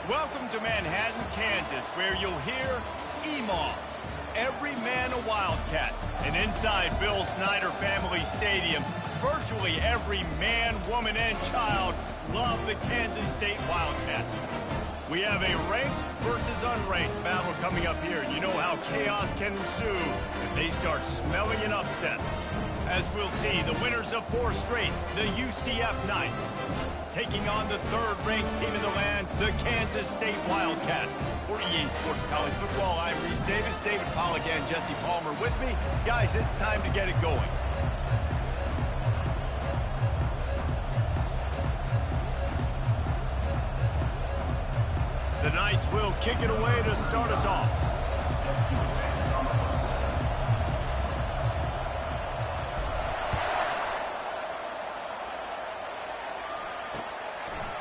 Welcome to Manhattan, Kansas, where you'll hear EMAW, every man a Wildcat. And inside Bill Snyder Family Stadium, virtually every man, woman, and child love the Kansas State Wildcats. We have a ranked versus unranked battle coming up here, and you know how chaos can ensue if they start smelling an upset. As we'll see, the winners of 4 straight, the UCF Knights, taking on the third-ranked team in the land, the Kansas State Wildcats. For EA Sports College Football, I'm Reese Davis, David Pollack, and Jesse Palmer with me. Guys, it's time to get it going. The Knights will kick it away to start us off.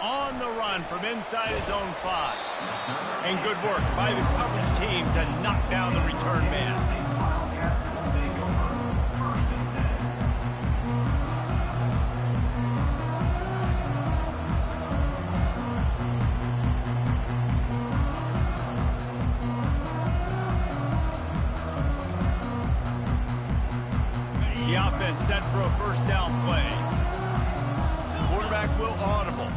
On the run from inside his own 5. And good work by the coverage team to knock down the return man. The offense set for a first down play. Quarterback will audible.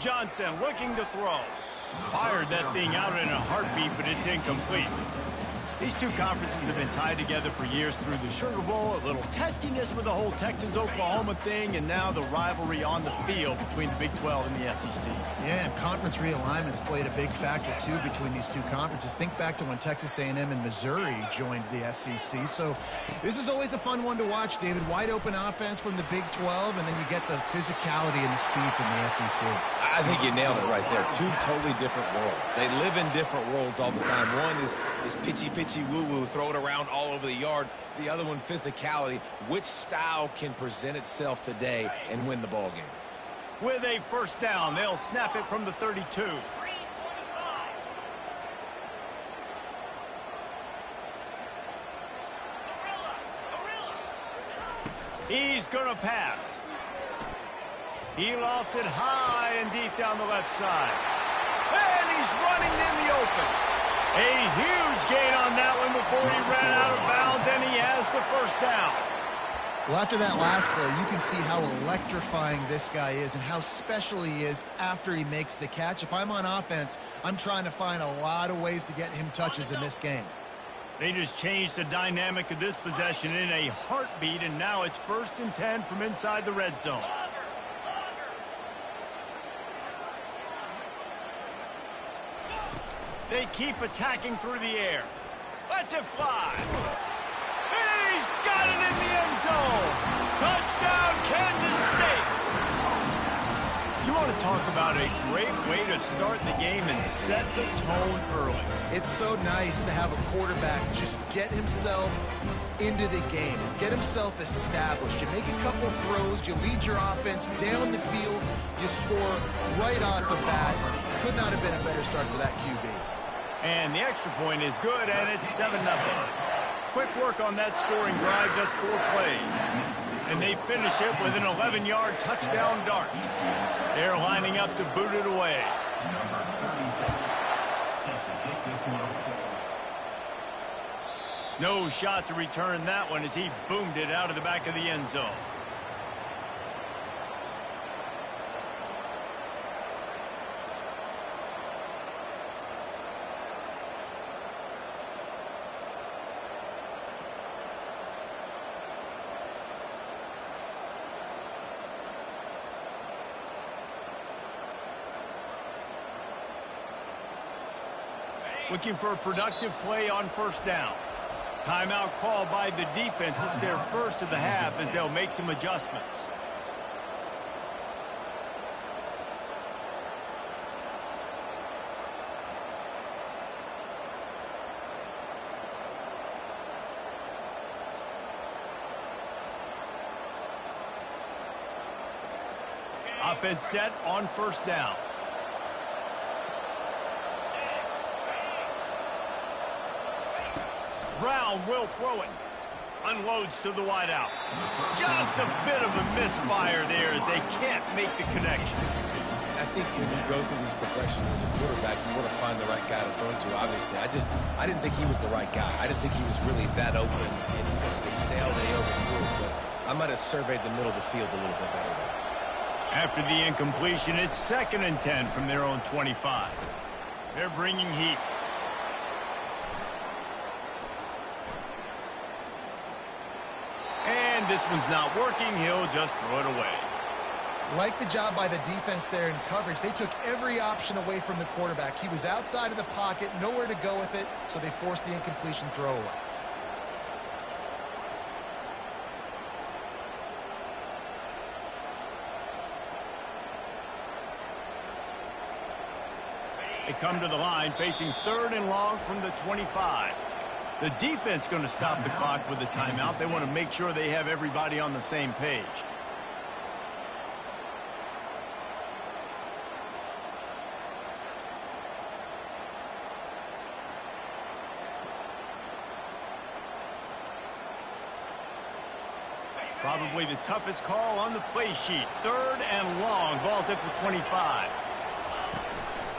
Johnson looking to throw. Fired that thing out in a heartbeat, but it's incomplete. These two conferences have been tied together for years through the Sugar Bowl, a little testiness with the whole Texas-Oklahoma thing, and now the rivalry on the field between the Big 12 and the SEC. Yeah, and conference realignments played a big factor, too, between these two conferences. Think back to when Texas A&M and Missouri joined the SEC. So this is always a fun one to watch, David. Wide-open offense from the Big 12, and then you get the physicality and the speed from the SEC. I think you nailed it right there. 2 totally different worlds. They live in different worlds all the time. One is pitchy woo-woo, throw it around all over the yard. The other one, physicality. Which style can present itself today and win the ball game? With a first down, they'll snap it from the 32. He's going to pass. He lofts it high and deep down the left side. And he's running in the open. A huge gain on that one before he ran out of bounds, and he has the first down. Well, after that last play, you can see how electrifying this guy is and how special he is after he makes the catch. If I'm on offense, I'm trying to find a lot of ways to get him touches in this game. They just changed the dynamic of this possession in a heartbeat, and now it's 1st and 10 from inside the red zone. They keep attacking through the air. Lets it fly. And he's got it in the end zone. Touchdown, Kansas State. You want to talk about a great way to start the game and set the tone early. It's so nice to have a quarterback just get himself into the game, get himself established. You make a couple throws, you lead your offense down the field, you score right off the bat. Could not have been a better start for that QB. And the extra point is good, and it's 7-0. Quick work on that scoring drive, just 4 plays. And they finish it with an 11-yard touchdown dart. They're lining up to boot it away. No shot to return that one as he boomed it out of the back of the end zone. Looking for a productive play on first down. Timeout called by the defense. It's their first of the half as they'll make some adjustments. Offense set on first down. Brown will throw it. Unloads to the wideout. Just a bit of a misfire there as they can't make the connection. That's think when you go through these progressions as a quarterback, you want to find the right guy to throw to, obviously. I didn't think he was the right guy. I didn't think he was really that open. And they sailed and he overthrew it, but I might have surveyed the middle of the field a little bit better there. After the incompletion, it's 2nd and 10 from their own 25. They're bringing heat. And this one's not working. He'll just throw it away. Like the job by the defense there in coverage. They took every option away from the quarterback. He was outside of the pocket, nowhere to go with it, so they forced the incompletion throw away. They come to the line facing 3rd and long from the 25. The defense going to stop the clock with a timeout. They want to make sure they have everybody on the same page. Probably the toughest call on the play sheet. 3rd and long. Ball's at the 25.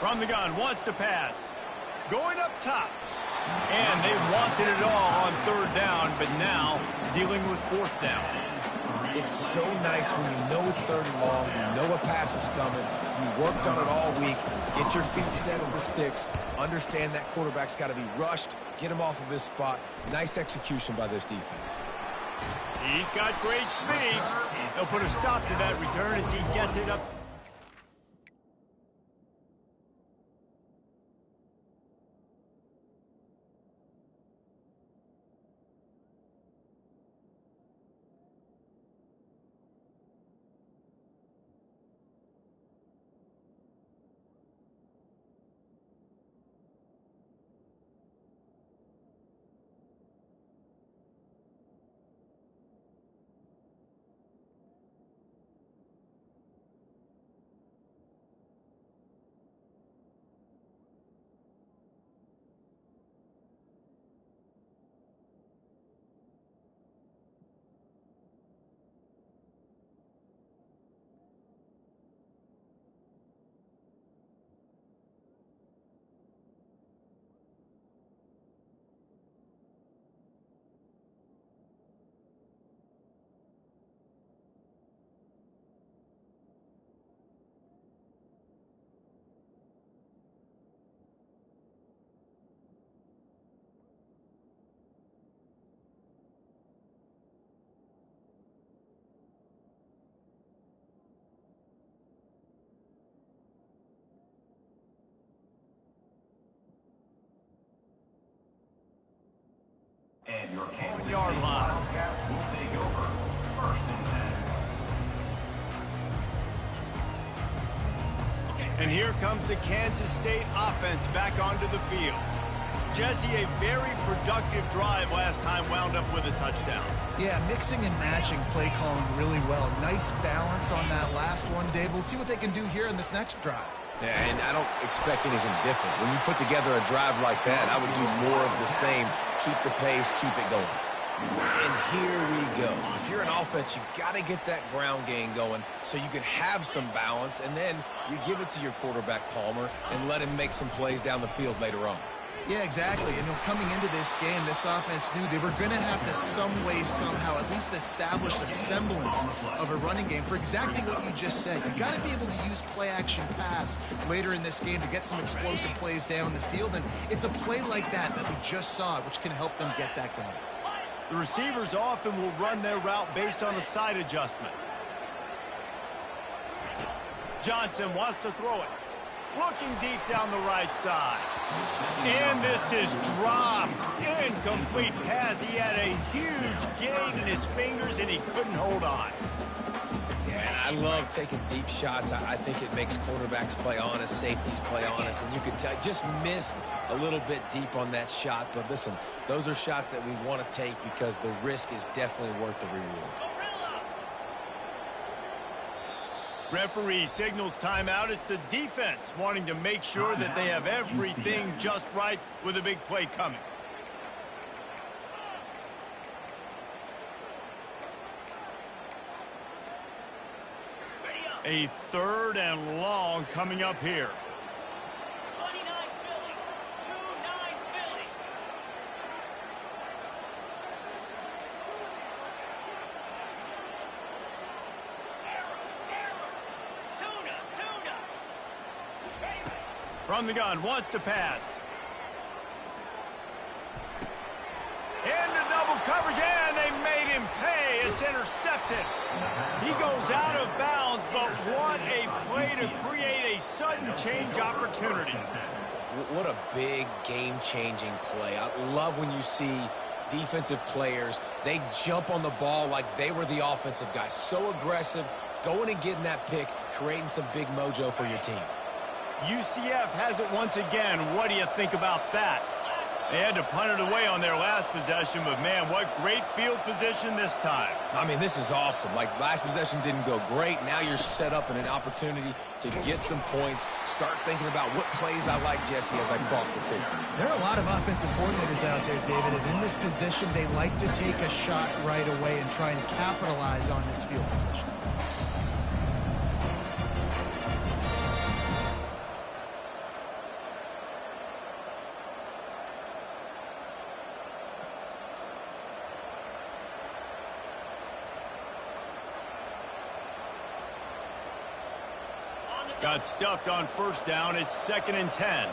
From the gun, wants to pass. Going up top. And they wanted it all on 3rd down, but now dealing with 4th down. It's so nice when you know it's 3rd and long, you know a pass is coming, you worked on it all week, get your feet set at the sticks, understand that quarterback's got to be rushed, get him off of his spot. Nice execution by this defense. He's got great speed. They'll put a stop to that return as he gets it up. And your Kansas State Yard line. Wildcats will take over 1st and 10. And here comes the Kansas State offense back onto the field. Jesse, a very productive drive last time wound up with a touchdown. Yeah, mixing and matching play calling really well. Nice balance on that last one, Dave. Let's see what they can do here in this next drive. Yeah, and I don't expect anything different. When you put together a drive like that, I would do more of the same. Keep the pace, keep it going. And here we go. If you're an offense, you got to get that ground game going so you can have some balance, and then you give it to your quarterback, Palmer, and let him make some plays down the field later on. Yeah, exactly. And coming into this game, this offense knew they were going to have to some way, somehow, at least establish a semblance of a running game for exactly what you just said. You got to be able to use play-action pass later in this game to get some explosive plays down the field. And it's a play like that we just saw, which can help them get that going. The receivers often will run their route based on a side adjustment. Johnson wants to throw it. Looking deep down the right side. And this is dropped. Incomplete pass. He had a huge gain in his fingers, and he couldn't hold on. Yeah, and I love taking deep shots. I think it makes quarterbacks play honest, safeties play honest, and you can tell just missed a little bit deep on that shot. But listen, those are shots that we want to take because the risk is definitely worth the reward. Referee signals timeout. It's the defense wanting to make sure that they have everything just right with a big play coming. A 3rd and long coming up here. 29 Philly. 2-9 Philly. Tuna. From the gun, wants to pass. Into double coverage, and they made him pay. It's intercepted. He goes out of bounds, but what a play to create a sudden change opportunity. What a big game-changing play. I love when you see defensive players, they jump on the ball like they were the offensive guys. So aggressive, going and getting that pick, creating some big mojo for your team. UCF has it once again. What do you think about that? They had to punt it away on their last possession, but man, what great field position this time. I mean, this is awesome. Like, last possession didn't go great. Now you're set up in an opportunity to get some points. Start thinking about what plays I like, Jesse, as I cross the 50. There are a lot of offensive coordinators out there, David, and in this position, they like to take a shot right away and try and capitalize on this field position. Got stuffed on 1st down. It's 2nd and 10.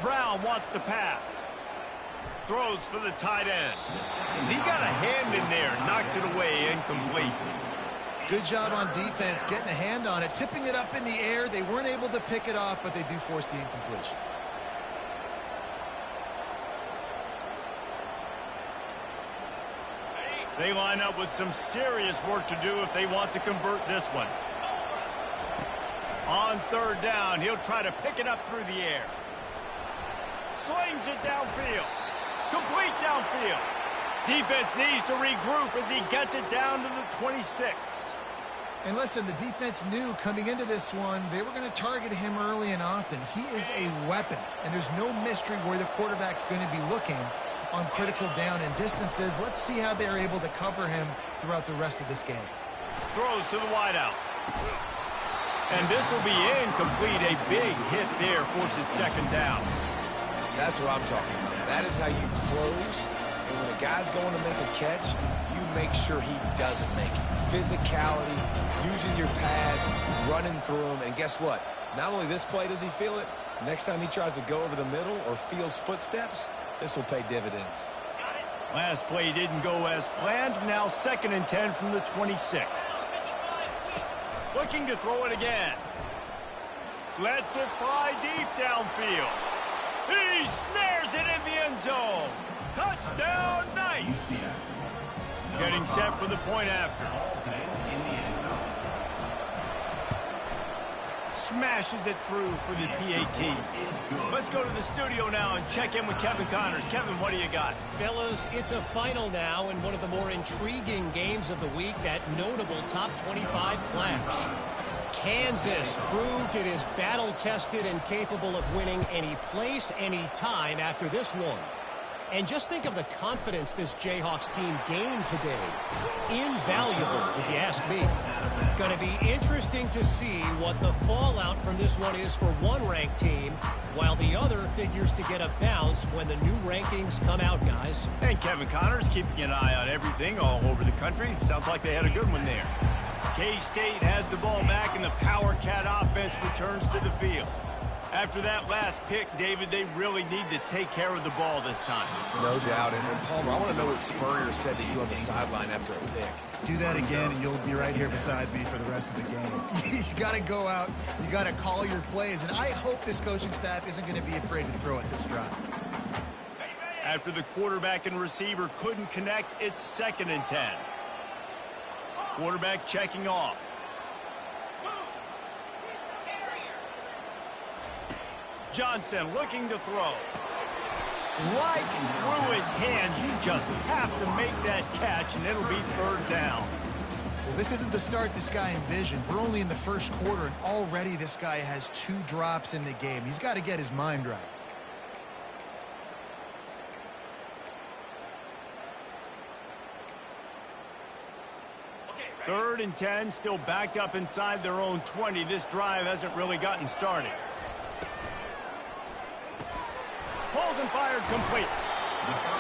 Brown wants to pass. Throws for the tight end. He got a hand in there. Knocks it away. Incomplete. Good job on defense, getting a hand on it, tipping it up in the air. They weren't able to pick it off, but they do force the incompletion. They line up with some serious work to do if they want to convert this one. On 3rd down, he'll try to pick it up through the air. Slings it downfield. Complete downfield. Defense needs to regroup as he gets it down to the 26. And listen, the defense knew coming into this one, they were going to target him early and often. He is a weapon, and there's no mystery where the quarterback's going to be looking on critical down and distances. Let's see how they're able to cover him throughout the rest of this game. Throws to the wideout. And this will be incomplete. A big hit there forces 2nd down. That's what I'm talking about. That is how you close. And when a guy's going to make a catch, you make sure he doesn't make it. Physicality, using your pads, running through them. And guess what? Not only this play does he feel it, next time he tries to go over the middle or feels footsteps, this will pay dividends. Last play didn't go as planned. Now 2nd and 10 from the 26. Looking to throw it again. Lets it fly deep downfield. He snares it in the end zone. Touchdown, nice. Getting set for the point after. Smashes it through for the PAT. Let's go to the studio now and check in with Kevin Connors. Kevin, what do you got? Fellas, it's a final now in one of the more intriguing games of the week, that notable top 25 clash. Kansas proved it is battle-tested and capable of winning any place, any time after this one. And just think of the confidence this Jayhawks team gained today. Invaluable, if you ask me. Going to be interesting to see what the fallout from this one is for one ranked team, while the other figures to get a bounce when the new rankings come out, guys. And Kevin Connors keeping an eye on everything all over the country. Sounds like they had a good one there. K-State has the ball back, and the Power Cat offense returns to the field. After that last pick, David, they really need to take care of the ball this time. No doubt. And Palmer, I want to know what Spurrier said to you on the sideline after a pick. Do that again, and you'll be right here beside me for the rest of the game. You got to go out. You got to call your plays, and I hope this coaching staff isn't going to be afraid to throw it this drive. After the quarterback and receiver couldn't connect, it's 2nd and 10. Quarterback checking off. Johnson looking to throw. Right through his hands. You just have to make that catch, and it'll be 3rd down. Well, this isn't the start this guy envisioned. We're only in the first quarter, and already this guy has 2 drops in the game. He's got to get his mind right. 3rd and 10, still backed up inside their own 20. This drive hasn't really gotten started. Pulls and fired complete.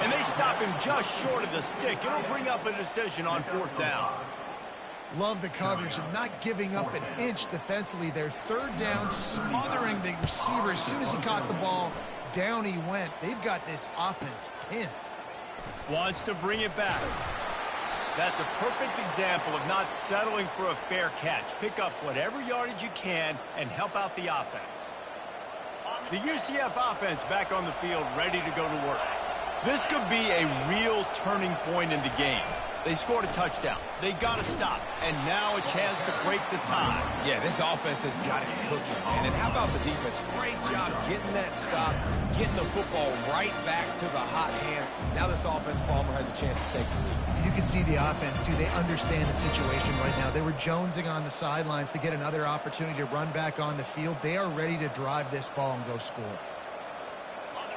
And they stop him just short of the stick. It'll bring up a decision on 4th down. Love the coverage and not giving up an inch defensively there. 3rd down, smothering the receiver. As soon as he caught the ball, down he went. They've got this offense pinned. Wants to bring it back. That's a perfect example of not settling for a fair catch. Pick up whatever yardage you can and help out the offense. The UCF offense back on the field, ready to go to work. This could be a real turning point in the game. They scored a touchdown. They got to stop. And now a chance to break the tie. Yeah, this offense has got it cooking, man. And how about the defense? Great job getting that stop, getting the football right back to the hot hand. Now this offense, Palmer, has a chance to take the lead. You can see the offense, too. They understand the situation right now. They were jonesing on the sidelines to get another opportunity to run back on the field. They are ready to drive this ball and go score.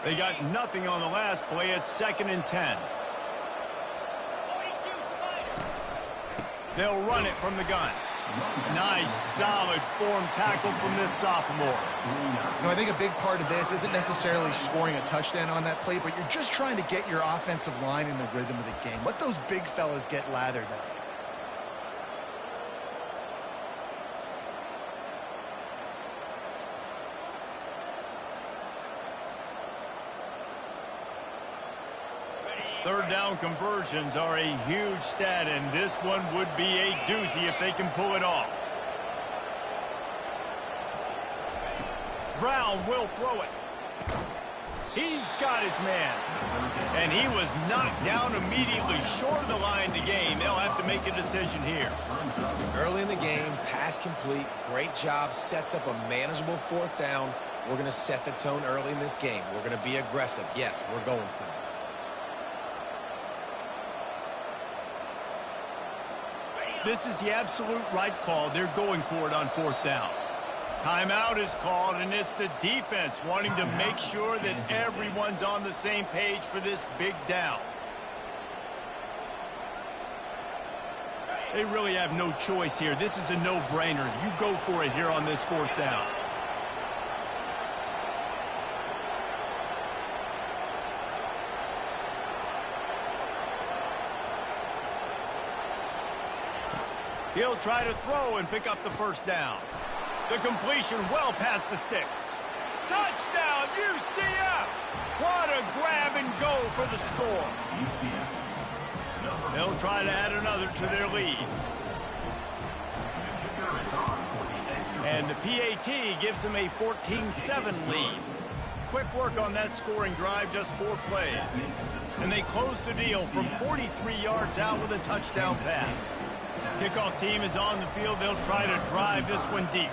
They got nothing on the last play. It's 2nd and 10. They'll run it from the gun. Nice, solid form tackle from this sophomore. You know, I think a big part of this isn't necessarily scoring a touchdown on that play, but you're just trying to get your offensive line in the rhythm of the game. Let those big fellas get lathered up. Third down conversions are a huge stat, and this one would be a doozy if they can pull it off. Brown will throw it. He's got his man. And he was knocked down immediately short of the line to gain. They'll have to make a decision here. Early in the game, pass complete. Great job. Sets up a manageable 4th down. We're going to set the tone early in this game. We're going to be aggressive. Yes, we're going for it. This is the absolute right call. They're going for it on 4th down. Timeout is called, and it's the defense wanting to make sure that everyone's on the same page for this big down. They really have no choice here. This is a no-brainer. You go for it here on this 4th down. He'll try to throw and pick up the 1st down. The completion well past the sticks. Touchdown, UCF! What a grab and go for the score. They'll try to add another to their lead. And the PAT gives them a 14-7 lead. Quick work on that scoring drive, just 4 plays. And they close the deal from 43 yards out with a touchdown pass. Kickoff team is on the field. They'll try to drive this one deep.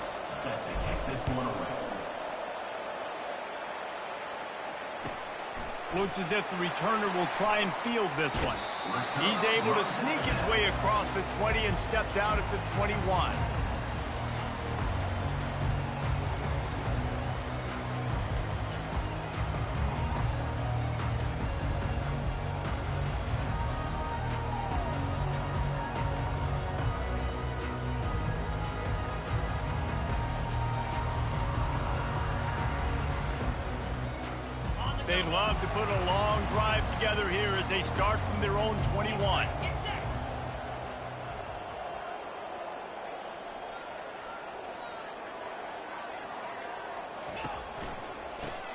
Looks as if the returner will try and field this one. He's able to sneak his way across the 20 and steps out at the 21. They'd love to put a long drive together here as they start from their own 21.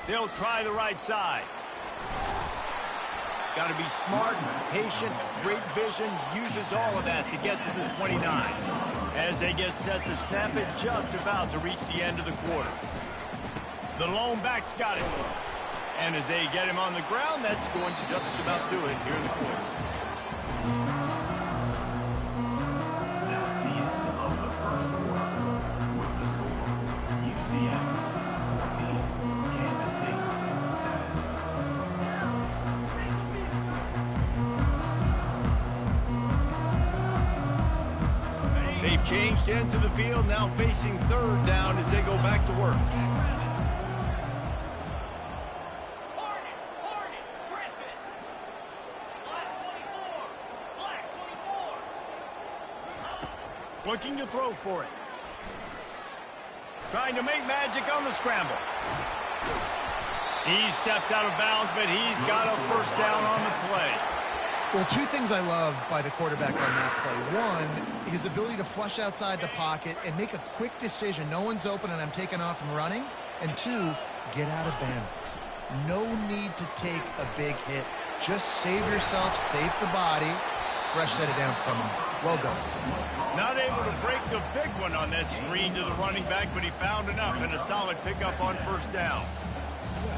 They'll try the right side. Got to be smart, patient, great vision, uses all of that to get to the 29. As they get set to snap it, just about to reach the end of the quarter. The lone back's got it. And as they get him on the ground, that's going to just about do it here in the quarter. That's the end of the first quarter. With the score, UCF 14, Kansas State 7. They've changed ends of the field, now facing 3rd down as they go back to work. Looking to throw for it. Trying to make magic on the scramble. He steps out of bounds, but he's got a first down on the play. Well, two things I love by the quarterback on that play. One, his ability to flush outside the pocket and make a quick decision. No one's open and I'm taking off and running. And two, get out of bounds. No need to take a big hit. Just save yourself, save the body. Fresh set of downs coming up. Well done. Not able to break the big one on that screen to the running back, but he found enough and a solid pickup on first down.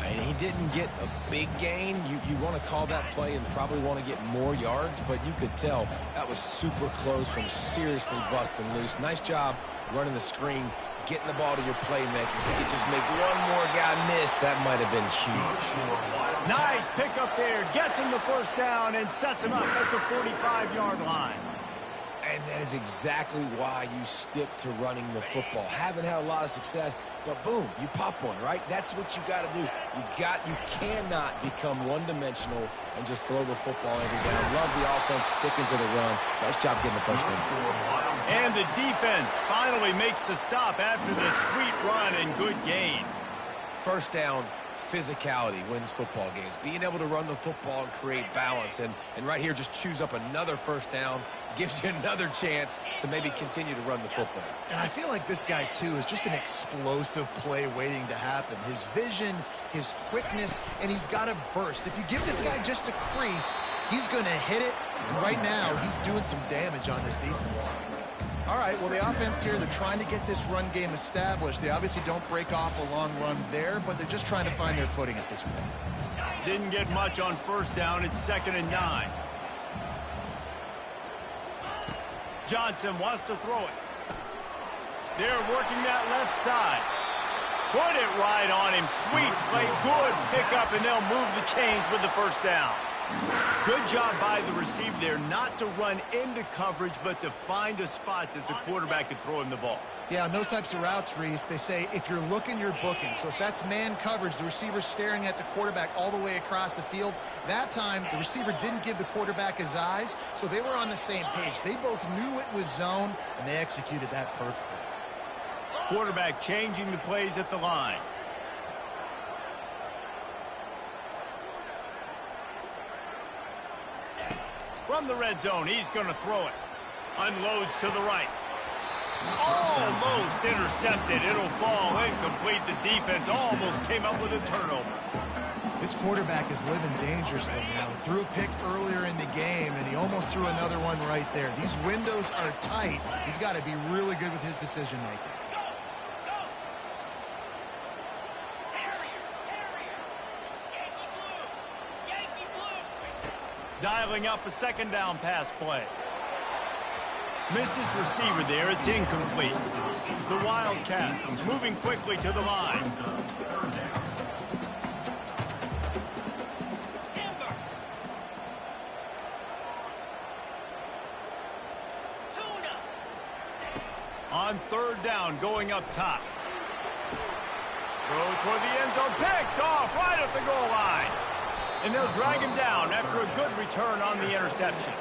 And he didn't get a big gain. You want to call that play and probably want to get more yards, but you could tell that was super close from seriously busting loose. Nice job running the screen, getting the ball to your playmaker. If you could just make one more guy miss, that might have been huge. Nice pickup there. Gets him the first down and sets him up at the 45-yard line. And that is exactly why you stick to running the football. Haven't had a lot of success, but boom, you pop one, right? That's what you got to do. You cannot become one-dimensional and just throw the football every down. Love the offense sticking to the run. Nice job getting the first down. And the defense finally makes the stop after the sweet run and good gain. First down, physicality wins football games. Being able to run the football and create balance. And right here, just choose up another first down. Gives you another chance to maybe continue to run the football. And I feel like this guy, too, is just an explosive play waiting to happen. His vision, his quickness, and he's got a burst. If you give this guy just a crease, he's going to hit it. And right now, he's doing some damage on this defense. All right, well, the offense here, they're trying to get this run game established. They obviously don't break off a long run there, but they're just trying to find their footing at this point. Didn't get much on first down. It's 2nd and 9. Johnson wants to throw it. They're working that left side. Put it right on him. Sweet play. Good pickup, and they'll move the chains with the first down. Good job by the receiver there not to run into coverage, but to find a spot that the quarterback could throw him the ball. Yeah, on those types of routes, Reese, they say if you're looking, you're booking. So if that's man coverage, the receiver's staring at the quarterback all the way across the field. That time, the receiver didn't give the quarterback his eyes, so they were on the same page. They both knew it was zone, and they executed that perfectly. Quarterback changing the plays at the line. From the red zone, he's going to throw it. Unloads to the right. Almost intercepted. It'll fall incomplete. The defense almost came up with a turnover. This quarterback is living dangerously now. Threw a pick earlier in the game, and he almost threw another one right there. These windows are tight. He's got to be really good with his decision-making. Dialing up a 2nd down pass play. Missed his receiver there. It's incomplete. The Wildcat is moving quickly to the line. On 3rd down, going up top. Throw toward the end zone. Picked off right at the goal line. And they'll drag him down after a good return on the interception.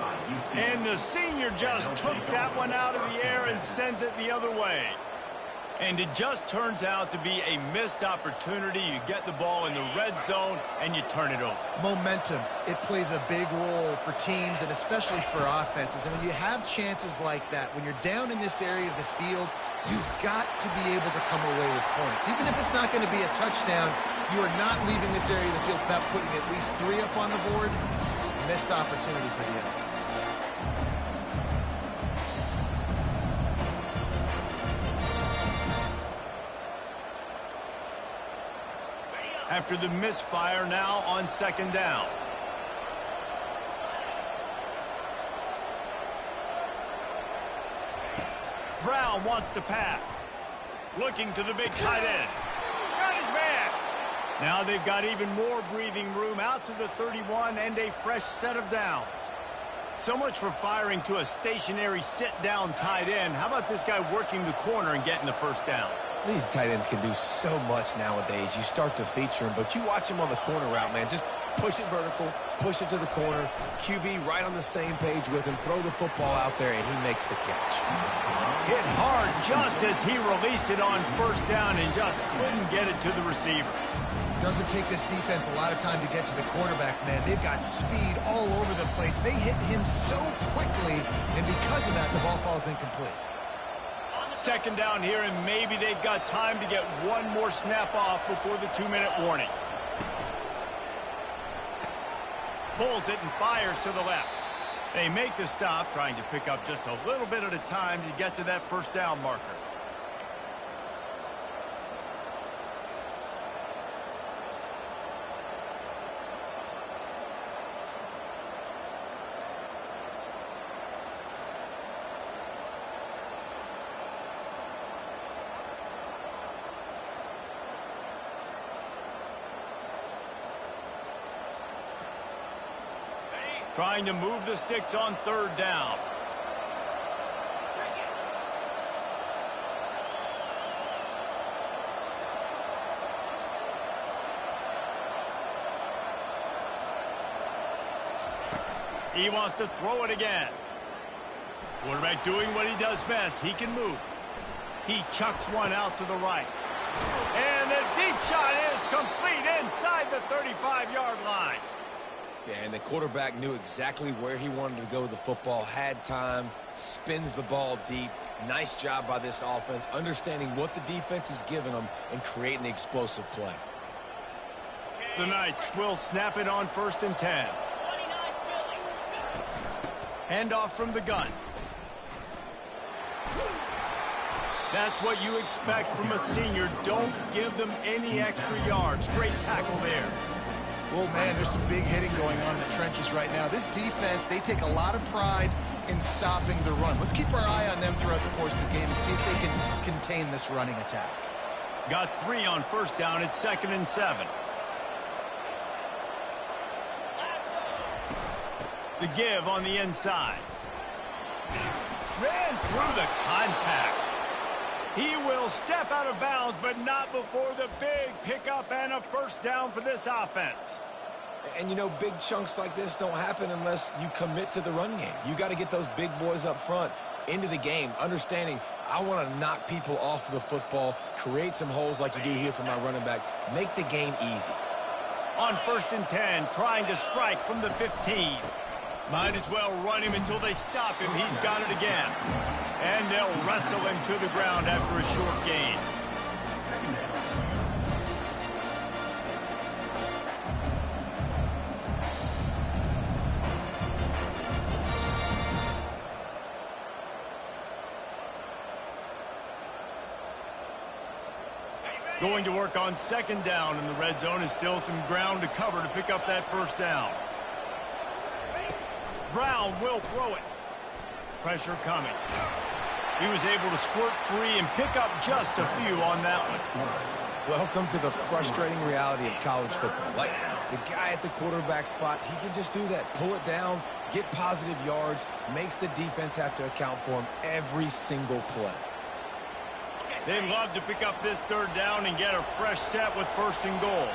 And the senior just took that one out of the air and sends it the other way. And it just turns out to be a missed opportunity. You get the ball in the red zone, and you turn it over. Momentum. It plays a big role for teams and especially for offenses. And when you have chances like that, when you're down in this area of the field, you've got to be able to come away with points. Even if it's not going to be a touchdown, you are not leaving this area of the field without putting at least 3 up on the board. Missed opportunity for the enemy. After the misfire, now on 2nd down. Brown wants to pass. Looking to the big tight end. Got his man. Now they've got even more breathing room out to the 31 and a fresh set of downs. So much for firing to a stationary sit-down tight end. How about this guy working the corner and getting the first down? These tight ends can do so much nowadays. You start to feature them, but you watch them on the corner route, man. Just push it vertical, push it to the corner. QB right on the same page with him. Throw the football out there, and he makes the catch. Hit hard just as he released it on first down and just couldn't get it to the receiver. Doesn't take this defense a lot of time to get to the quarterback, man. They've got speed all over the place. They hit him so quickly, and because of that, the ball falls incomplete. Second down here, and maybe they've got time to get one more snap off before the 2-minute warning. Pulls it and fires to the left. They make the stop, trying to pick up just a little bit at a time to get to that first down marker. Trying to move the sticks on third down. He wants to throw it again. Quarterback doing what he does best. He can move. He chucks one out to the right. And the deep shot is complete inside the 35-yard line. Yeah, and the quarterback knew exactly where he wanted to go with the football, had time, spins the ball deep. Nice job by this offense, understanding what the defense is giving them and creating the explosive play. The Knights will snap it on 1st and 10. Handoff from the gun. That's what you expect from a senior. Don't give them any extra yards. Great tackle there. Well, man, there's some big hitting going on in the trenches right now. This defense, they take a lot of pride in stopping the run. Let's keep our eye on them throughout the course of the game and see if they can contain this running attack. Got 3 on first down. It's 2nd and 7. The give on the inside. Ran through the contact. He will step out of bounds, but not before the big pickup and a first down for this offense. And, you know, big chunks like this don't happen unless you commit to the run game. You got to get those big boys up front into the game, understanding I want to knock people off the football, create some holes like you do here for my running back, make the game easy. On 1st and 10, trying to strike from the 15. Might as well run him until they stop him. He's got it again. And they'll wrestle him to the ground after a short gain. Going to work on 2nd down in the red zone, and still some ground to cover to pick up that first down. Brown will throw it. Pressure coming. He was able to squirt free and pick up just a few on that one. Welcome to the frustrating reality of college football. Like, the guy at the quarterback spot, he can just do that. Pull it down, get positive yards, makes the defense have to account for him every single play. They'd love to pick up this 3rd down and get a fresh set with 1st and goal.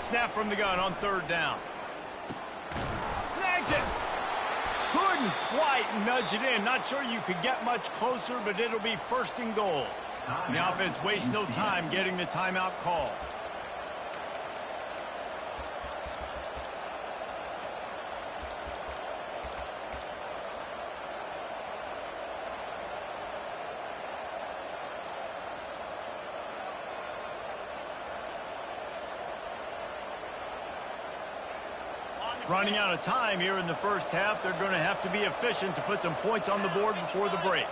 Snap from the gun on 3rd down. Snags it. Couldn't quite nudge it in. Not sure you could get much closer, but it'll be 1st and goal. The offense wastes no time getting the timeout call. Running out of time here in the first half. They're going to have to be efficient to put some points on the board before the break.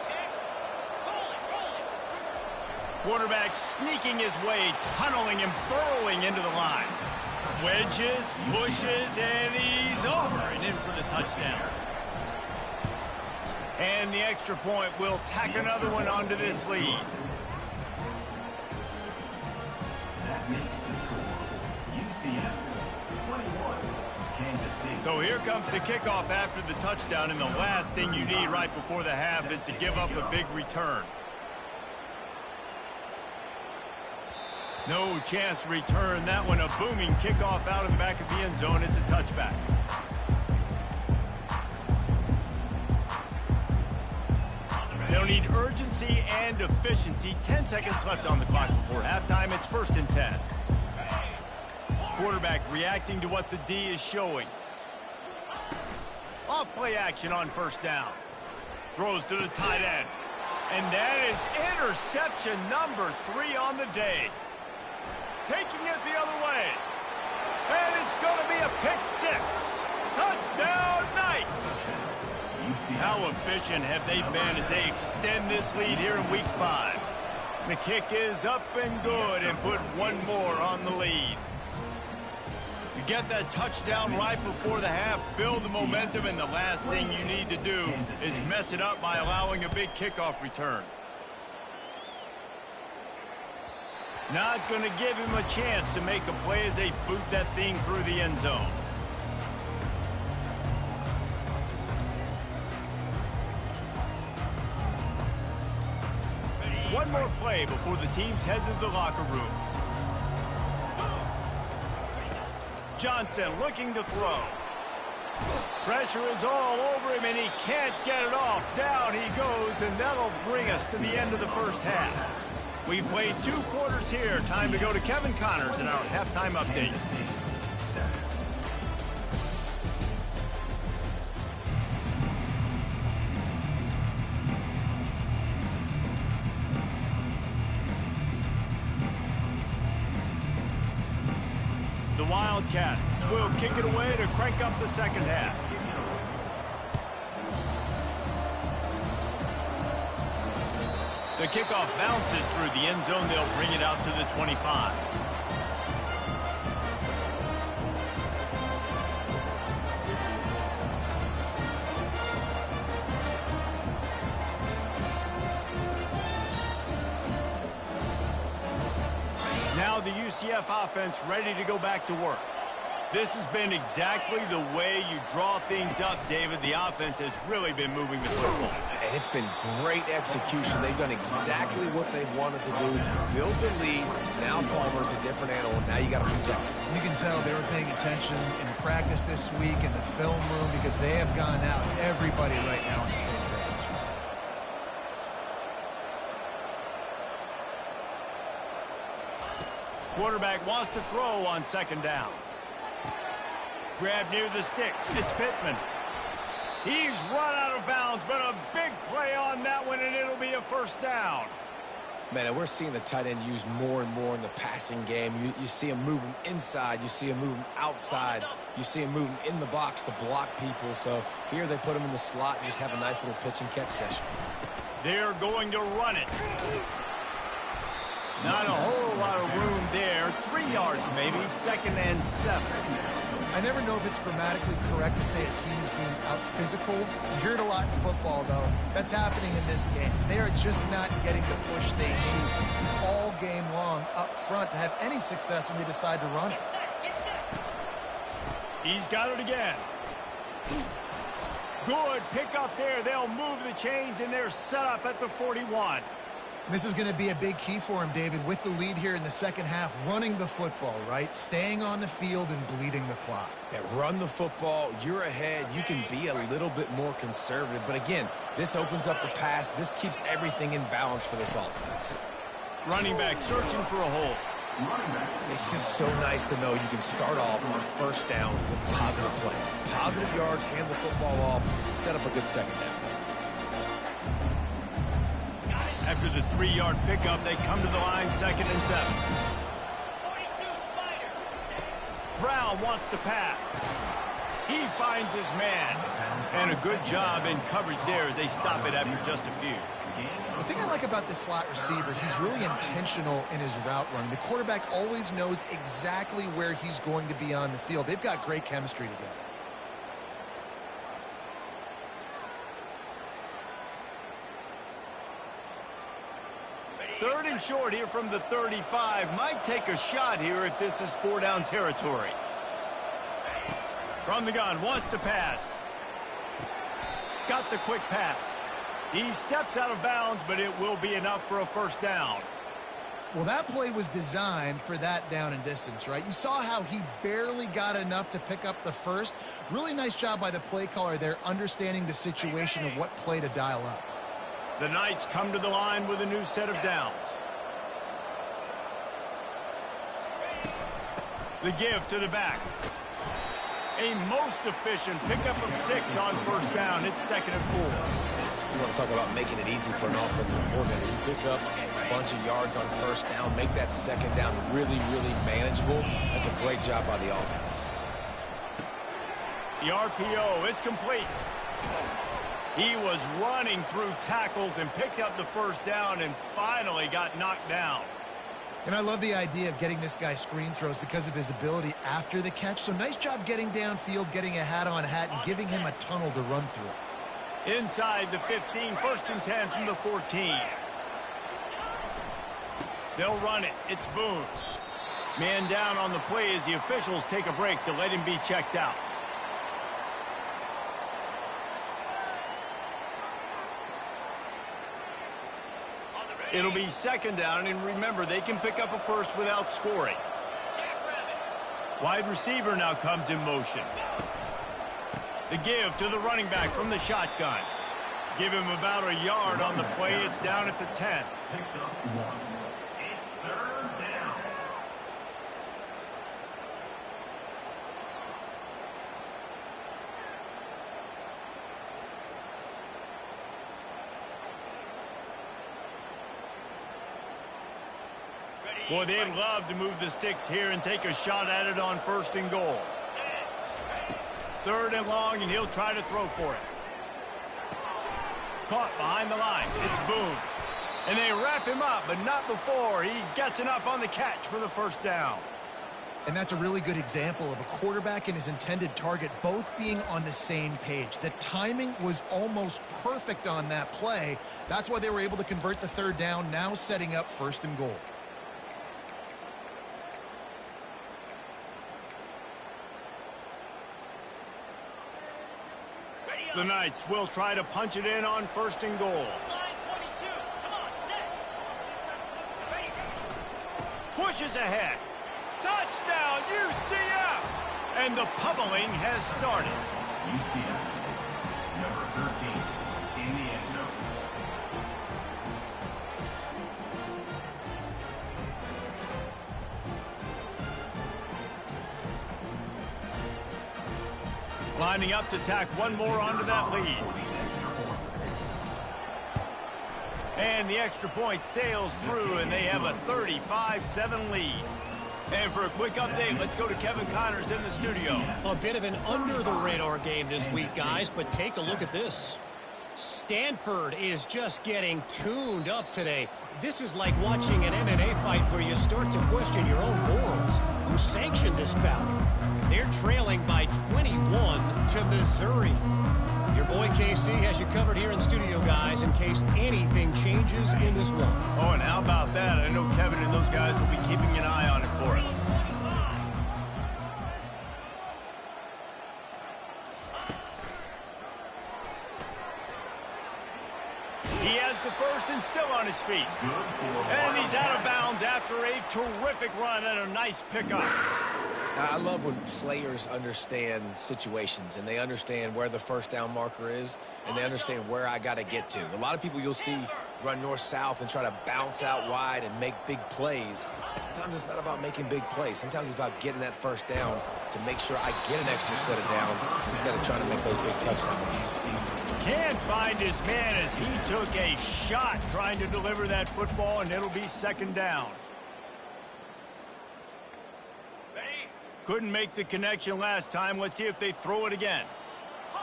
Quarterback sneaking his way, tunneling and burrowing into the line. Wedges, pushes, and he's over and in for the touchdown. And the extra point will tack another one onto this lead. That makes the score UCF 21, Kansas City. So here comes the kickoff after the touchdown, and the last thing you need right before the half is to give up a big return. No chance to return that one. A booming kickoff out of the back of the end zone. It's a touchback. They'll need urgency and efficiency. 10 seconds left on the clock before halftime. It's 1st and 10. Quarterback reacting to what the D is showing. Off play action on 1st down. Throws to the tight end. And that is interception number 3 on the day. Taking it the other way. And it's going to be a pick 6. Touchdown Knights! How efficient have they been as they extend this lead here in Week 5? The kick is up and good and put one more on the lead. You get that touchdown right before the half, build the momentum, and the last thing you need to do is mess it up by allowing a big kickoff return. Not going to give him a chance to make a play as they boot that thing through the end zone. One more play before the teams head to the locker rooms. Johnson looking to throw. Pressure is all over him, and he can't get it off. Down he goes, and that'll bring us to the end of the first half. We've played 2 quarters here. Time to go to Kevin Connors in our halftime update. The Wildcats will kick it away to crank up the second half. The kickoff bounces through the end zone. They'll bring it out to the 25. Now the UCF offense ready to go back to work. This has been exactly the way you draw things up, David. The offense has really been moving the football. And it's been great execution. They've done exactly what they've wanted to do. Build the lead. Now Palmer's a different animal. Now you got to protect him. You can tell they were paying attention in practice this week in the film room because they have gone out. Everybody right now on the same page. Quarterback wants to throw on 2nd down. Grab near the sticks. It's Pittman. He's run out of bounds, but a big play on that one, and it'll be a 1st down. Man, and we're seeing the tight end used more and more in the passing game. You see him moving inside. You see him moving outside. You see him moving in the box to block people. So here they put him in the slot and just have a nice little pitch and catch session. They're going to run it. Not a whole lot of room there. 3 yards maybe. 2nd and 7. I never know if it's grammatically correct to say a team's being out-physicaled. You hear it a lot in football, though. That's happening in this game. They are just not getting the push they need all game long up front to have any success when they decide to run it. He's got it again. Good pick up there. They'll move the chains, and they're set up at the 41. This is going to be a big key for him, David, with the lead here in the second half, running the football, right? Staying on the field and bleeding the clock. Yeah, run the football. You're ahead. You can be a little bit more conservative. But again, this opens up the pass. This keeps everything in balance for this offense. Running back searching for a hole. It's just so nice to know you can start off on 1st down with positive plays. Positive yards, hand the football off, set up a good 2nd down. After the 3-yard pickup, they come to the line, 2nd and 7. 42 Spider. Brown wants to pass. He finds his man. And a good job in coverage there as they stop it after just a few. The thing I like about this slot receiver, he's really intentional in his route running. The quarterback always knows exactly where he's going to be on the field. They've got great chemistry together. Third and short here from the 35. Might take a shot here if this is 4-down territory. From the gun, wants to pass. Got the quick pass. He steps out of bounds, but it will be enough for a first down. Well, that play was designed for that down and distance, right? You saw how he barely got enough to pick up the first. Really nice job by the play caller there, understanding the situation of what play to dial up. The Knights come to the line with a new set of downs. The give to the back. A most efficient pickup of 6 on first down. It's 2nd and 4. You want to talk about making it easy for an offensive coordinator. You pick up a bunch of yards on first down, make that second down really, really manageable. That's a great job by the offense. The RPO, it's complete. He was running through tackles and picked up the first down and finally got knocked down. And I love the idea of getting this guy screen throws because of his ability after the catch. So nice job getting downfield, getting a hat-on-hat, and giving him a tunnel to run through. Inside the 15, 1st and 10 from the 14. They'll run it. It's Boone. Man down on the play as the officials take a break to let him be checked out. It'll be 2nd down, and remember, they can pick up a first without scoring. Wide receiver now comes in motion. The give to the running back from the shotgun. Give him about a yard on the play. It's down at the 10. Picks up 1. It's 3rd down. Boy, they'd love to move the sticks here and take a shot at it on 1st and goal. 3rd and long, and he'll try to throw for it. Caught behind the line. It's Boone. And they wrap him up, but not before he gets enough on the catch for the first down. And that's a really good example of a quarterback and his intended target both being on the same page. The timing was almost perfect on that play. That's why they were able to convert the 3rd down, now setting up 1st and goal. The Knights will try to punch it in on 1st and goal. Line 22. Come on, set. Ready. Pushes ahead. Touchdown, UCF! And the pummeling has started. UCF, number 13, in the end zone. Lining up to tack one more onto that lead. And the extra point sails through, and they have a 35-7 lead. And for a quick update, let's go to Kevin Connors in the studio. A bit of an under-the-radar game this week, guys, but take a look at this. Stanford is just getting tuned up today. This is like watching an MMA fight where you start to question your own morals. Who sanctioned this bout? They're trailing by 21 to Missouri. Your boy KC has you covered here in studio, guys, in case anything changes in this one. Oh, and how about that? I know Kevin and those guys will be keeping an eye on it for us. He has the first and still on his feet. And he's out of bounds after a terrific run and a nice pickup. I love when players understand situations and they understand where the first down marker is and they understand where I got to get to. A lot of people you'll see run north-south and try to bounce out wide and make big plays. Sometimes it's not about making big plays. Sometimes it's about getting that first down to make sure I get an extra set of downs instead of trying to make those big touchdown runs. Can't find his man as he took a shot trying to deliver that football, and it'll be 2nd down. Couldn't make the connection last time. Let's see if they throw it again.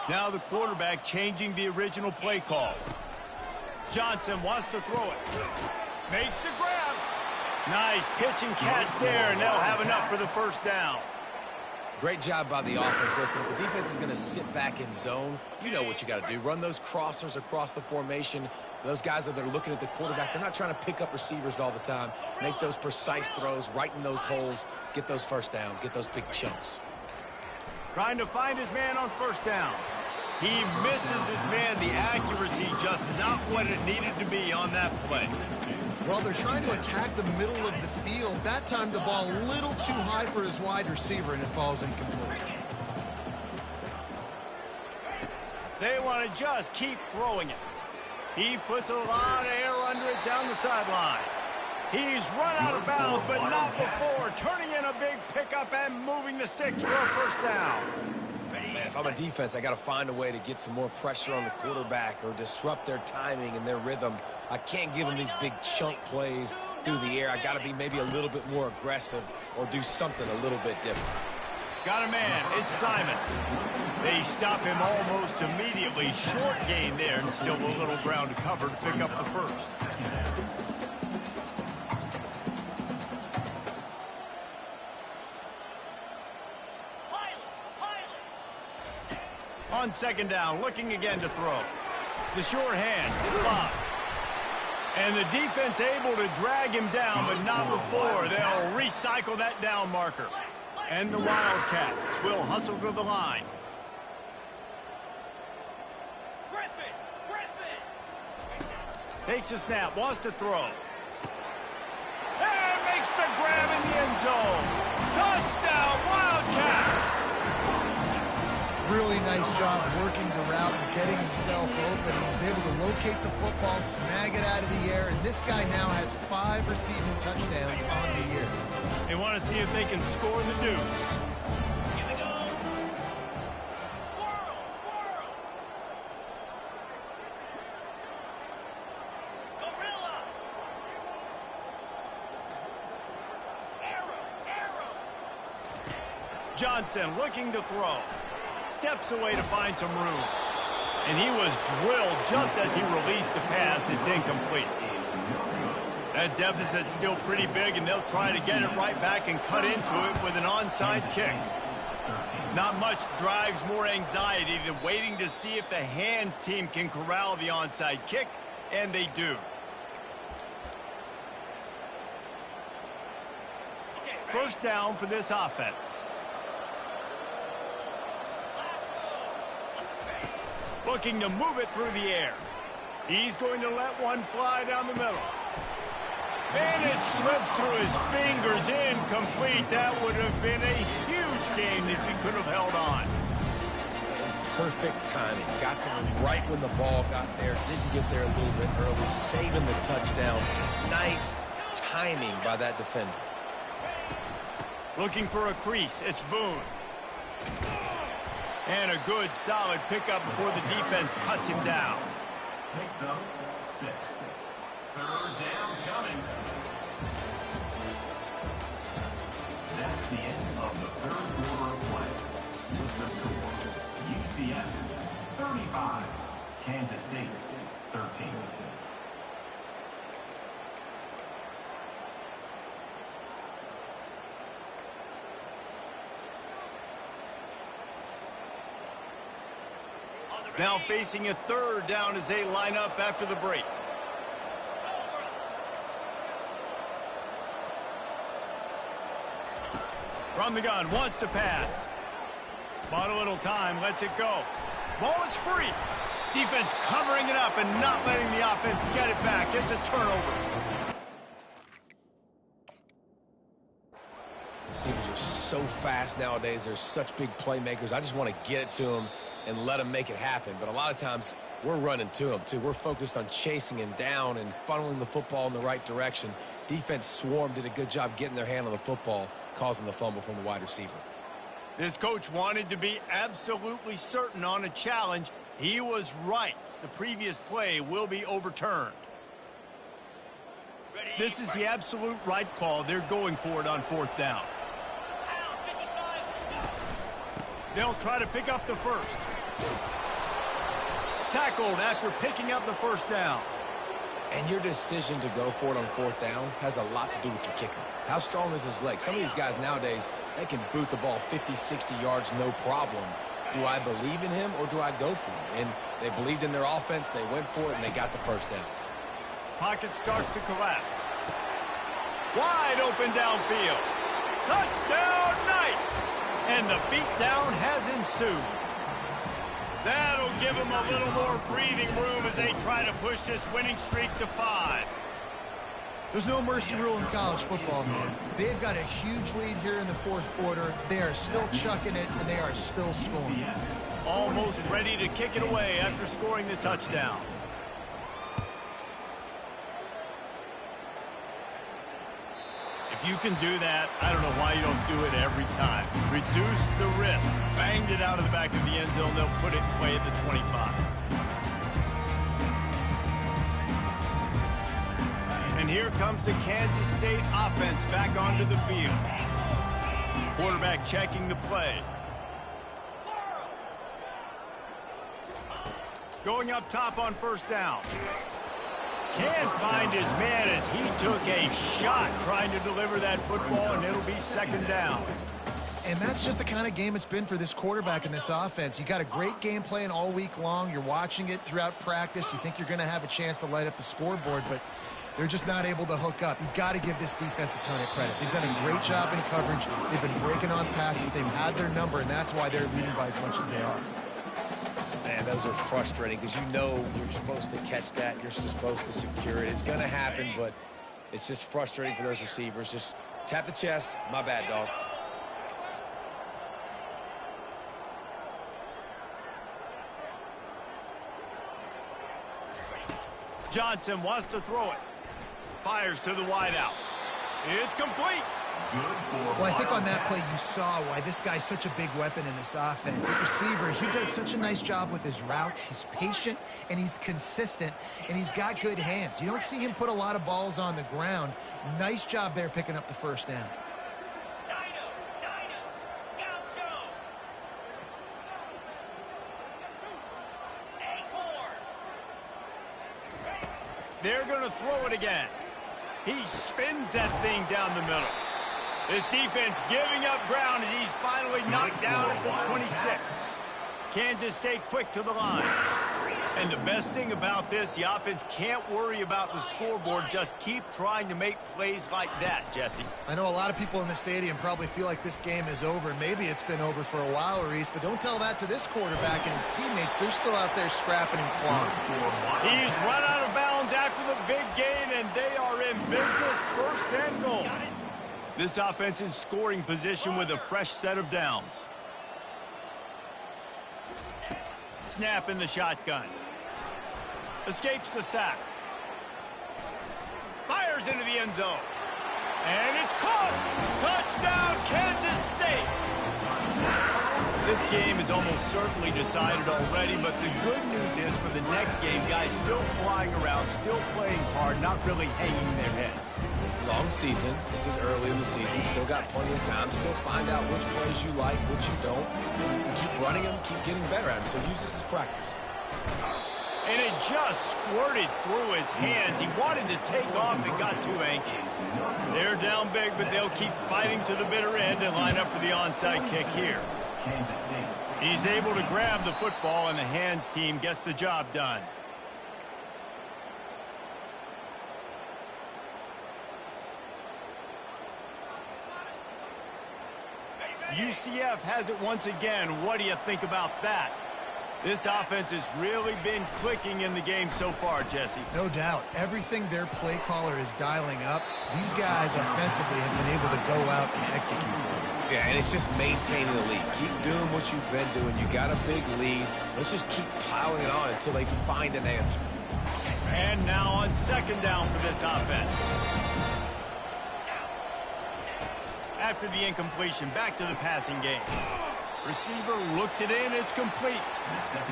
Now the quarterback changing the original play call. Johnson wants to throw it. Makes the grab. Nice pitch and catch there, and they'll have enough for the first down. Great job by the offense. Listen, if the defense is going to sit back in zone, you know what you got to do. Run those crossers across the formation. Those guys that are looking at the quarterback, they're not trying to pick up receivers all the time. Make those precise throws, right in those holes, get those first downs, get those big chunks. Trying to find his man on first down. He misses his man. The accuracy just not what it needed to be on that play. Well, they're trying to attack the middle of the field. That time the ball a little too high for his wide receiver, and it falls incomplete. They want to just keep throwing it. He puts a lot of air under it down the sideline. He's run out of bounds, but not before. Turning in a big pickup and moving the sticks for a first down. Man, if I'm a defense, I got to find a way to get some more pressure on the quarterback or disrupt their timing and their rhythm. I can't give them these big chunk plays through the air. I got to be maybe a little bit more aggressive or do something a little bit different. Got a man. It's Simon. They stop him almost immediately. Short gain there, and still a little ground to cover to pick up the first. On second down, looking again to throw. The short hand is blocked. And the defense able to drag him down, but not before. They'll recycle that down marker. And the Wildcats will hustle to the line. Takes a snap, wants to throw. And makes the grab in the end zone. Touchdown, Wildcats! Really nice job working the route and getting himself open. He was able to locate the football, snag it out of the air, and this guy now has 5 receiving touchdowns on the year. They want to see if they can score the deuce. Here they go. Squirrel, squirrel. Gorilla. Arrow, arrow. Johnson looking to throw. Steps away to find some room. And he was drilled just as he released the pass. It's incomplete. That deficit's still pretty big, and they'll try to get it right back and cut into it with an onside kick. Not much drives more anxiety than waiting to see if the hands team can corral the onside kick, and they do. First down for this offense. Looking to move it through the air. He's going to let one fly down the middle. And it slips through his fingers, incomplete. That would have been a huge gain if he could have held on. Perfect timing. Got there right when the ball got there. Didn't get there a little bit early. Saving the touchdown. Nice timing by that defender. Looking for a crease. It's Boone. And a good, solid pickup before the defense cuts him down. Picks up 6. Third down coming. That's the end of the third quarter of play. With the score, UCF 35, Kansas State 13. Now facing a third down as they line up after the break. From the gun, wants to pass. Bought a little time, lets it go. Ball is free. Defense covering it up and not letting the offense get it back. It's a turnover. Receivers are so fast nowadays. They're such big playmakers. I just want to get it to them and let them make it happen. But a lot of times, we're running to them, too. We're focused on chasing him down and funneling the football in the right direction. Defense swarm did a good job getting their hand on the football, causing the fumble from the wide receiver. This coach wanted to be absolutely certain on a challenge. He was right. The previous play will be overturned. This is the absolute right call. They're going for it on fourth down. They'll try to pick up the first. Tackled after picking up the first down. And your decision to go for it on 4th down has a lot to do with your kicker. How strong is his leg? Some of these guys nowadays, they can boot the ball 50, 60 yards, no problem. Do I believe in him or do I go for it? And they believed in their offense, they went for it, and they got the first down. Pocket starts to collapse. Wide open downfield. Touchdown, Knights! And the beatdown has ensued. That'll give them a little more breathing room as they try to push this winning streak to 5. There's no mercy rule in college football, man. They've got a huge lead here in the 4th quarter. They are still chucking it, and they are still scoring. Almost ready to kick it away after scoring the touchdown. If you can do that, I don't know why you don't do it every time. Reduce the risk. Banged it out of the back of the end zone. They'll put it away at the 25. And here comes the Kansas State offense back onto the field. Quarterback checking the play. Going up top on 1st down. Can't find his man as he took a shot trying to deliver that football, and it'll be 2nd down. And that's just the kind of game it's been for this quarterback in this offense. You got a great game plan all week long. You're watching it throughout practice. You think you're going to have a chance to light up the scoreboard, but they're just not able to hook up. You got to give this defense a ton of credit. They've done a great job in coverage. They've been breaking on passes. They've had their number, and that's why they're leading by as much as they are. Man, those are frustrating because you know you're supposed to catch that. You're supposed to secure it. It's going to happen, but it's just frustrating for those receivers. Just tap the chest. My bad, dog. Johnson wants to throw it. Fires to the wideout. It's complete. Well, I think on that play you saw why this guy's such a big weapon in this offense. At receiver, he does such a nice job with his routes. He's patient, and he's consistent, and he's got good hands. You don't see him put a lot of balls on the ground. Nice job there picking up the 1st down. They're going to throw it again. He spins that thing down the middle. This defense giving up ground as he's finally knocked down at the 26. Kansas State quick to the line. And the best thing about this, the offense can't worry about the scoreboard. Just keep trying to make plays like that, Jesse. I know a lot of people in the stadium probably feel like this game is over. Maybe it's been over for a while, Reese, but don't tell that to this quarterback and his teammates. They're still out there scrapping and clawing. He's run out of bounds after the big gain, and they are in business. 1st and goal. This offense in scoring position with a fresh set of downs. Snap in the shotgun. Escapes the sack. Fires into the end zone. And it's caught. Touchdown, Kansas State. This game is almost certainly decided already, but the good news is for the next game, guys still flying around, still playing hard, not really hanging their heads. Long season. This is early in the season. Still got plenty of time. Still find out which plays you like, which you don't. And keep running them, keep getting better at them. So use this as practice. And it just squirted through his hands. He wanted to take off and got too anxious. They're down big, but they'll keep fighting to the bitter end and line up for the onside kick here. He's able to grab the football, and the hands team gets the job done. UCF has it once again. What do you think about that? This offense has really been clicking in the game so far, Jesse. No doubt. Everything their play caller is dialing up, these guys offensively have been able to go out and execute. Yeah, and it's just maintaining the lead. Keep doing what you've been doing. You got a big lead. Let's just keep piling it on until they find an answer. And now on 2nd down for this offense. After the incompletion, back to the passing game. Receiver looks it in, it's complete.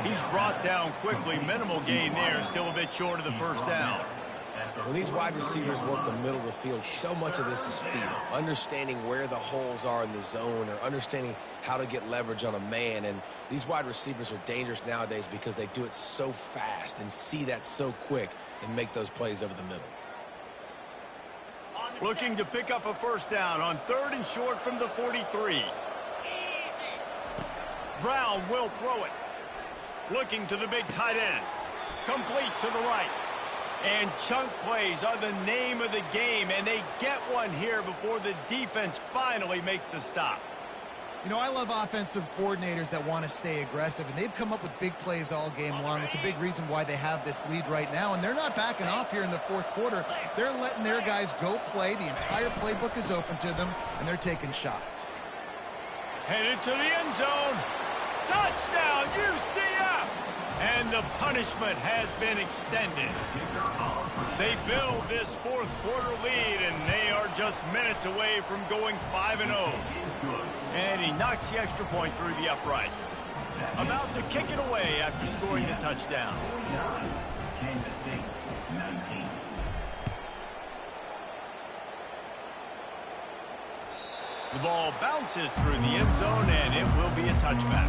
He's brought down quickly. Minimal gain there, still a bit short of the 1st down. When these wide receivers work the middle of the field, so much of this is feel. Understanding where the holes are in the zone or understanding how to get leverage on a man. And these wide receivers are dangerous nowadays because they do it so fast and see that so quick and make those plays over the middle. Looking to pick up a first down on 3rd and short from the 43. Brown will throw it. Looking to the big tight end. Complete to the right. And chunk plays are the name of the game, and they get one here before the defense finally makes the stop. You know, I love offensive coordinators that want to stay aggressive, and they've come up with big plays all game long. It's a big reason why they have this lead right now, and they're not backing off here in the 4th quarter. They're letting their guys go play. The entire playbook is open to them, and they're taking shots. Headed to the end zone. Touchdown, UCF! And the punishment has been extended. They build this 4th quarter lead, and they are just minutes away from going 5-0. And he knocks the extra point through the uprights. About to kick it away after scoring the touchdown. Kansas State, 19. The ball bounces through the end zone, and it will be a touchback.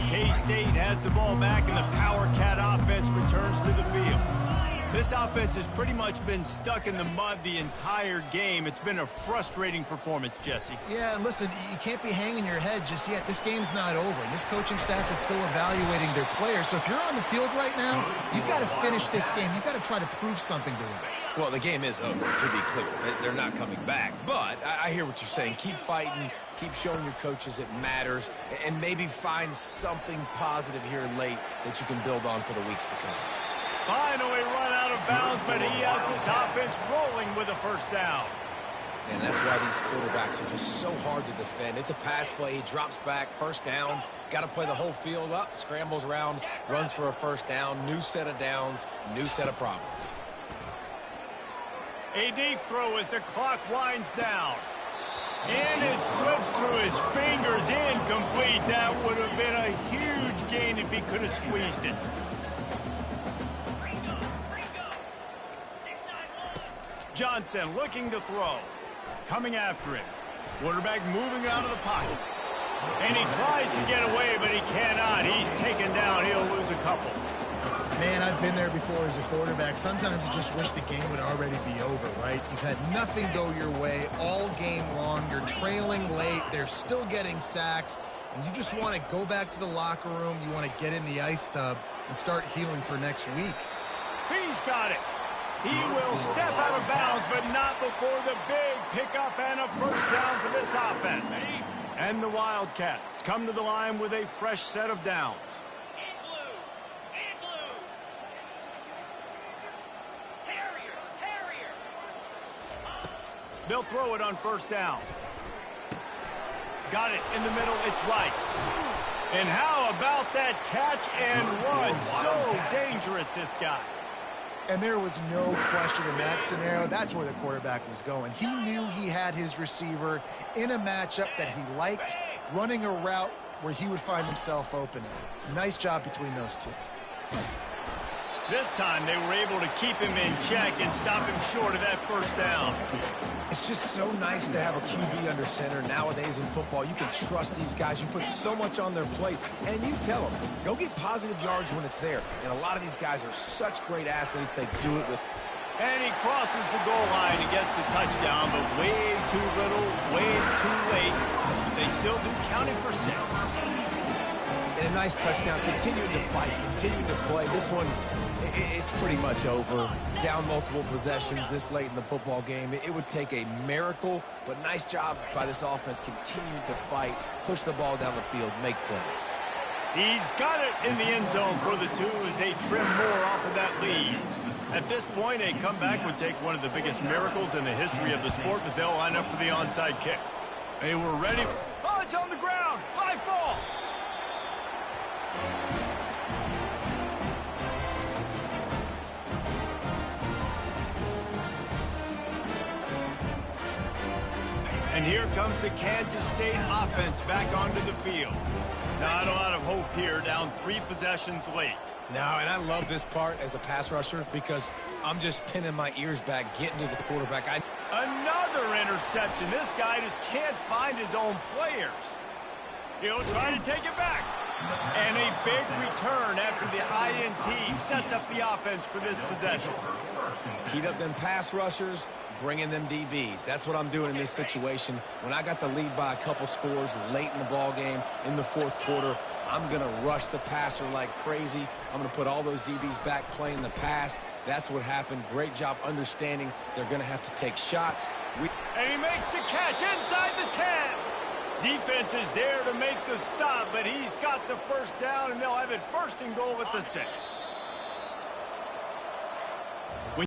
K-State has the ball back, and the Power Cat offense returns to the field. This offense has pretty much been stuck in the mud the entire game. It's been a frustrating performance, Jesse. Yeah, and listen, you can't be hanging your head just yet. This game's not over. This coaching staff is still evaluating their players. So if you're on the field right now, you've got to finish this game. You've got to try to prove something to them. Well, the game is over, to be clear. They're not coming back. But I hear what you're saying. Keep fighting. Keep showing your coaches it matters. And maybe find something positive here late that you can build on for the weeks to come. Finally run out of bounds, but he has this offense rolling with a first down. And that's why these quarterbacks are just so hard to defend. It's a pass play. He drops back, first down. Got to play the whole field up, scrambles around, runs for a first down. New set of downs, new set of problems. A deep throw as the clock winds down. And it slips through his fingers, incomplete. That would have been a huge gain if he could have squeezed it. Johnson looking to throw. Coming after him. Quarterback moving out of the pocket. And he tries to get away, but he cannot. He's taken down. He'll lose a couple. Man, I've been there before as a quarterback. Sometimes you just wish the game would already be over, right? You've had nothing go your way all game long. You're trailing late. They're still getting sacks. And you just want to go back to the locker room. You want to get in the ice tub and start healing for next week. He's got it. He will step out of bounds, but not before the big pickup and a first down for this offense. And the Wildcats come to the line with a fresh set of downs. They'll throw it on first down. Got it in the middle. It's Rice. And how about that catch and run? So dangerous, this guy. And there was no question in that scenario. That's where the quarterback was going. He knew he had his receiver in a matchup that he liked, running a route where he would find himself open. Nice job between those two. This time they were able to keep him in check and stop him short of that first down. It's just so nice to have a QB under center nowadays in football. You can trust these guys. You put so much on their plate, and you tell them, go get positive yards when it's there. And a lot of these guys are such great athletes. They do it with... And he crosses the goal line and gets the touchdown, but way too little, way too late. They still do count it for 6. And a nice touchdown. Continuing to fight, continuing to play. This one, it's pretty much over. Down multiple possessions this late in the football game. It would take a miracle, but nice job by this offense continuing to fight, push the ball down the field, make plays. He's got it in the end zone for the 2 as they trim more off of that lead. At this point, a comeback would take one of the biggest miracles in the history of the sport, but they'll line up for the onside kick. They were ready. Oh, it's on the ground. Live ball. And here comes the Kansas State offense back onto the field. Not a lot of hope here, down 3 possessions late. No, and I love this part as a pass rusher because I'm just pinning my ears back, getting to the quarterback. Another interception. This guy just can't find his own players. He'll try to take it back. And a big return after the INT sets up the offense for this possession. Heat up them pass rushers, bring in them DBs. That's what I'm doing in this situation. When I got the lead by a couple scores late in the ball game in the fourth quarter, I'm going to rush the passer like crazy. I'm going to put all those DBs back playing the pass. That's what happened. Great job understanding they're going to have to take shots. And he makes the catch inside the 10. Defense is there to make the stop, but he's got the first down, and they'll have it first and goal at the 6.